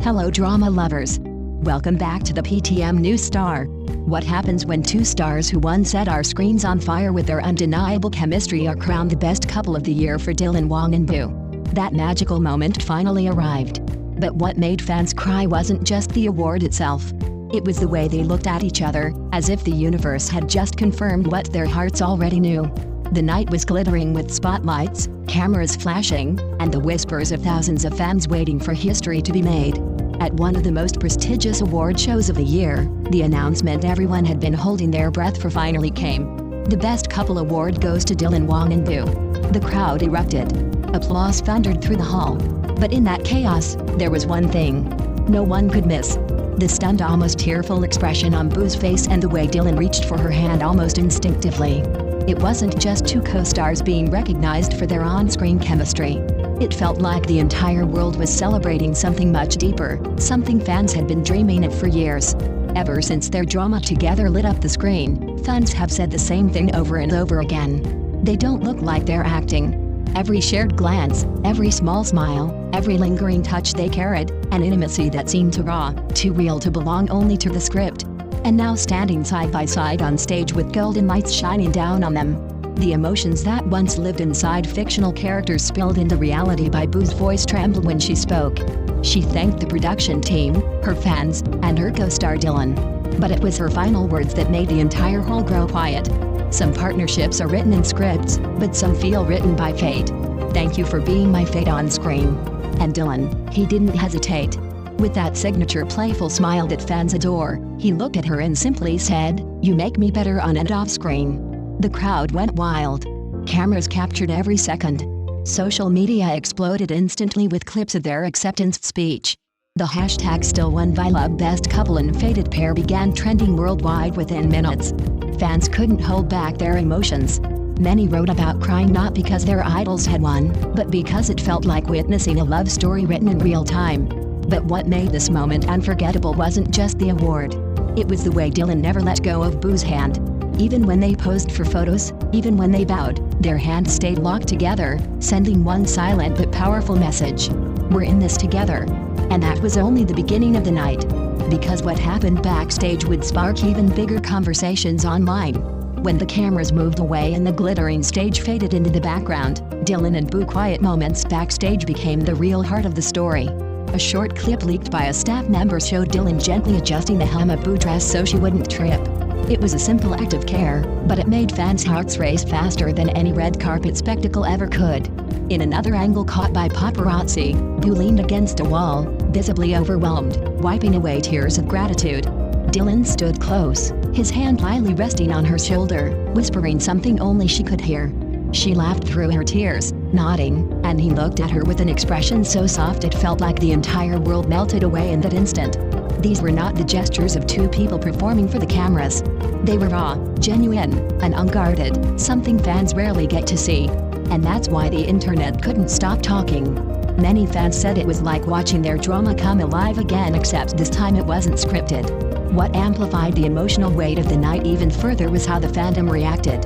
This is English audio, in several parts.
Hello drama lovers. Welcome back to the PTM News Star. What happens when two stars who once set our screens on fire with their undeniable chemistry are crowned the best couple of the year for BaiLu Wang and BaiLu? That magical moment finally arrived. But what made fans cry wasn't just the award itself. It was the way they looked at each other, as if the universe had just confirmed what their hearts already knew. The night was glittering with spotlights, cameras flashing, and the whispers of thousands of fans waiting for history to be made. At one of the most prestigious award shows of the year, the announcement everyone had been holding their breath for finally came. The Best Couple award goes to BaiLu Wang and BaiLu. The crowd erupted. Applause thundered through the hall. But in that chaos, there was one thing no one could miss. The stunned, almost tearful expression on BaiLu's face and the way BaiLu reached for her hand almost instinctively. It wasn't just two co-stars being recognized for their on-screen chemistry. It felt like the entire world was celebrating something much deeper, something fans had been dreaming of for years. Ever since their drama together lit up the screen, fans have said the same thing over and over again. They don't look like they're acting. Every shared glance, every small smile, every lingering touch they carried, an intimacy that seemed too raw, too real to belong only to the script. And now standing side by side on stage with golden lights shining down on them. The emotions that once lived inside fictional characters spilled into reality. BaiLu's voice trembled when she spoke. She thanked the production team, her fans, and her co-star BaiLu. But it was her final words that made the entire hall grow quiet. Some partnerships are written in scripts, but some feel written by fate. Thank you for being my fate on screen. And BaiLu, he didn't hesitate. With that signature playful smile that fans adore, he looked at her and simply said, "You make me better on and off screen." The crowd went wild. Cameras captured every second. Social media exploded instantly with clips of their acceptance speech. The hashtag #StillOneBaiLu Best Couple and Fated Pair began trending worldwide within minutes. Fans couldn't hold back their emotions. Many wrote about crying not because their idols had won, but because it felt like witnessing a love story written in real time. But what made this moment unforgettable wasn't just the award. It was the way BaiLu never let go of BaiLu's hand. Even when they posed for photos, even when they bowed, their hands stayed locked together, sending one silent but powerful message. We're in this together. And that was only the beginning of the night. Because what happened backstage would spark even bigger conversations online. When the cameras moved away and the glittering stage faded into the background, BaiLu and BaiLu quiet moments backstage became the real heart of the story. A short clip leaked by a staff member showed BaiLu gently adjusting the hem of BaiLu's dress so she wouldn't trip. It was a simple act of care, but it made fans' hearts race faster than any red carpet spectacle ever could. In another angle caught by paparazzi, BaiLu leaned against a wall, visibly overwhelmed, wiping away tears of gratitude. BaiLu stood close, his hand lightly resting on her shoulder, whispering something only she could hear. She laughed through her tears, nodding, and he looked at her with an expression so soft it felt like the entire world melted away in that instant. These were not the gestures of two people performing for the cameras. They were raw, genuine, and unguarded, something fans rarely get to see. And that's why the internet couldn't stop talking. Many fans said it was like watching their drama come alive again, except this time it wasn't scripted. What amplified the emotional weight of the night even further was how the fandom reacted.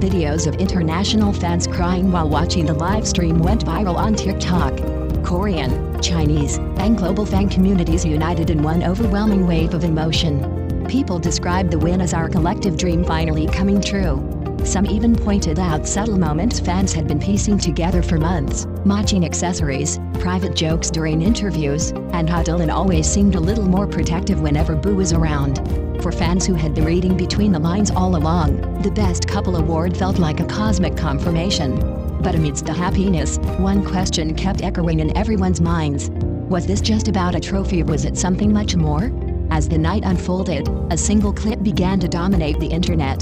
Videos of international fans crying while watching the live stream went viral on TikTok. Korean, Chinese, and global fan communities united in one overwhelming wave of emotion. People described the win as our collective dream finally coming true. Some even pointed out subtle moments fans had been piecing together for months, matching accessories, private jokes during interviews, and how BaiLu always seemed a little more protective whenever BaiLu was around. For fans who had been reading between the lines all along, the Best Couple award felt like a cosmic confirmation. But amidst the happiness, one question kept echoing in everyone's minds. Was this just about a trophy or was it something much more? As the night unfolded, a single clip began to dominate the internet.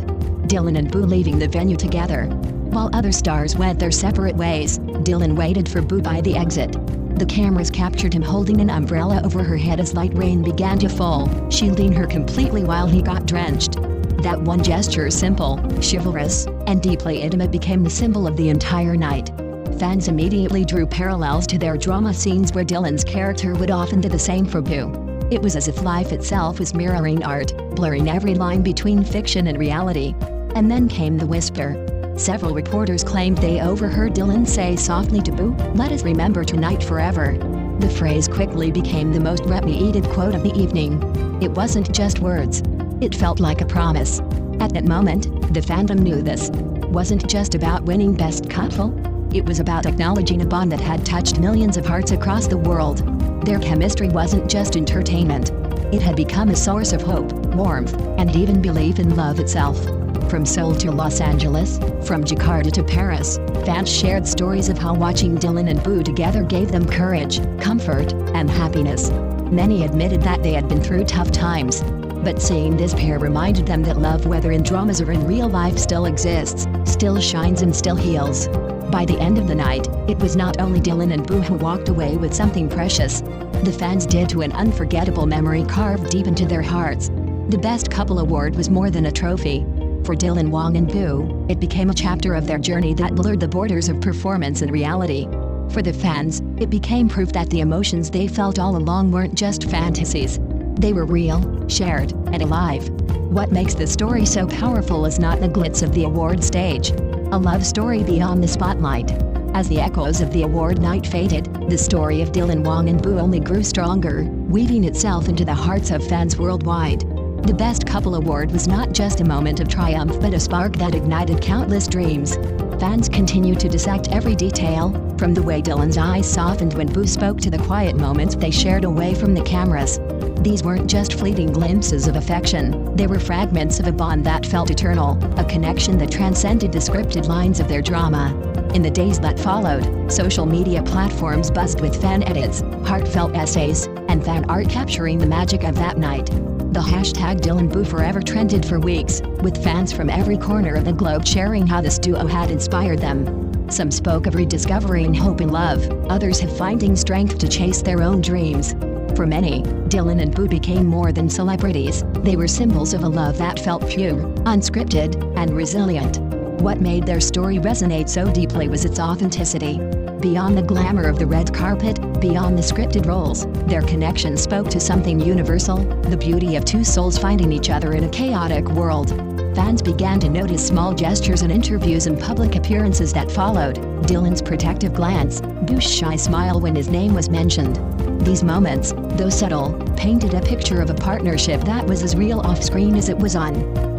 BaiLu and BaiLu leaving the venue together. While other stars went their separate ways, BaiLu waited for BaiLu by the exit. The cameras captured him holding an umbrella over her head as light rain began to fall, shielding her completely while he got drenched. That one gesture, simple, chivalrous, and deeply intimate, became the symbol of the entire night. Fans immediately drew parallels to their drama scenes where BaiLu's character would often do the same for BaiLu. It was as if life itself was mirroring art, blurring every line between fiction and reality. And then came the whisper. Several reporters claimed they overheard BaiLu say softly to BaiLu, "Let us remember tonight forever." The phrase quickly became the most repeated quote of the evening. It wasn't just words. It felt like a promise. At that moment, the fandom knew this wasn't just about winning Best Couple. It was about acknowledging a bond that had touched millions of hearts across the world. Their chemistry wasn't just entertainment. It had become a source of hope, warmth, and even belief in love itself. From Seoul to Los Angeles, from Jakarta to Paris, fans shared stories of how watching Dylan and BaiLu together gave them courage, comfort, and happiness. Many admitted that they had been through tough times. But seeing this pair reminded them that love, whether in dramas or in real life, still exists, still shines and still heals. By the end of the night, it was not only Dylan and BaiLu who walked away with something precious. The fans did too, an unforgettable memory carved deep into their hearts. The Best Couple award was more than a trophy. For Dylan Wang and BaiLu, it became a chapter of their journey that blurred the borders of performance and reality. For the fans, it became proof that the emotions they felt all along weren't just fantasies. They were real, shared, and alive. What makes this story so powerful is not the glitz of the award stage. A love story beyond the spotlight. As the echoes of the award night faded, the story of Dylan Wang and BaiLu only grew stronger, weaving itself into the hearts of fans worldwide. The Best Couple award was not just a moment of triumph but a spark that ignited countless dreams. Fans continued to dissect every detail, from the way Dylan's eyes softened when BaiLu spoke to the quiet moments they shared away from the cameras. These weren't just fleeting glimpses of affection, they were fragments of a bond that felt eternal, a connection that transcended the scripted lines of their drama. In the days that followed, social media platforms buzzed with fan edits, heartfelt essays, and fan art capturing the magic of that night. The hashtag #DylanBaiLu trended for weeks, with fans from every corner of the globe sharing how this duo had inspired them. Some spoke of rediscovering hope in love, others of finding strength to chase their own dreams. For many, Dylan and BaiLu became more than celebrities. They were symbols of a love that felt pure, unscripted, and resilient. What made their story resonate so deeply was its authenticity. Beyond the glamour of the red carpet, beyond the scripted roles, their connection spoke to something universal, the beauty of two souls finding each other in a chaotic world. Fans began to notice small gestures in interviews and public appearances that followed. Dylan's protective glance, BaiLu's shy smile when his name was mentioned. These moments, though subtle, painted a picture of a partnership that was as real off-screen as it was on.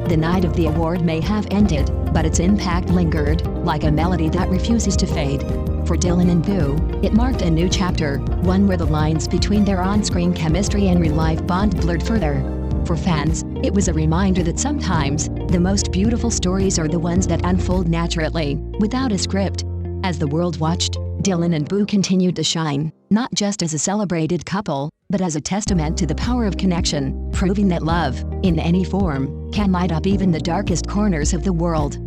The night of the award may have ended, but its impact lingered, like a melody that refuses to fade. For Dylan and BaiLu, it marked a new chapter, one where the lines between their on-screen chemistry and real-life bond blurred further. For fans, it was a reminder that sometimes, the most beautiful stories are the ones that unfold naturally, without a script. As the world watched, Dylan and BaiLu continued to shine, not just as a celebrated couple, but as a testament to the power of connection, proving that love, in any form, can light up even the darkest corners of the world.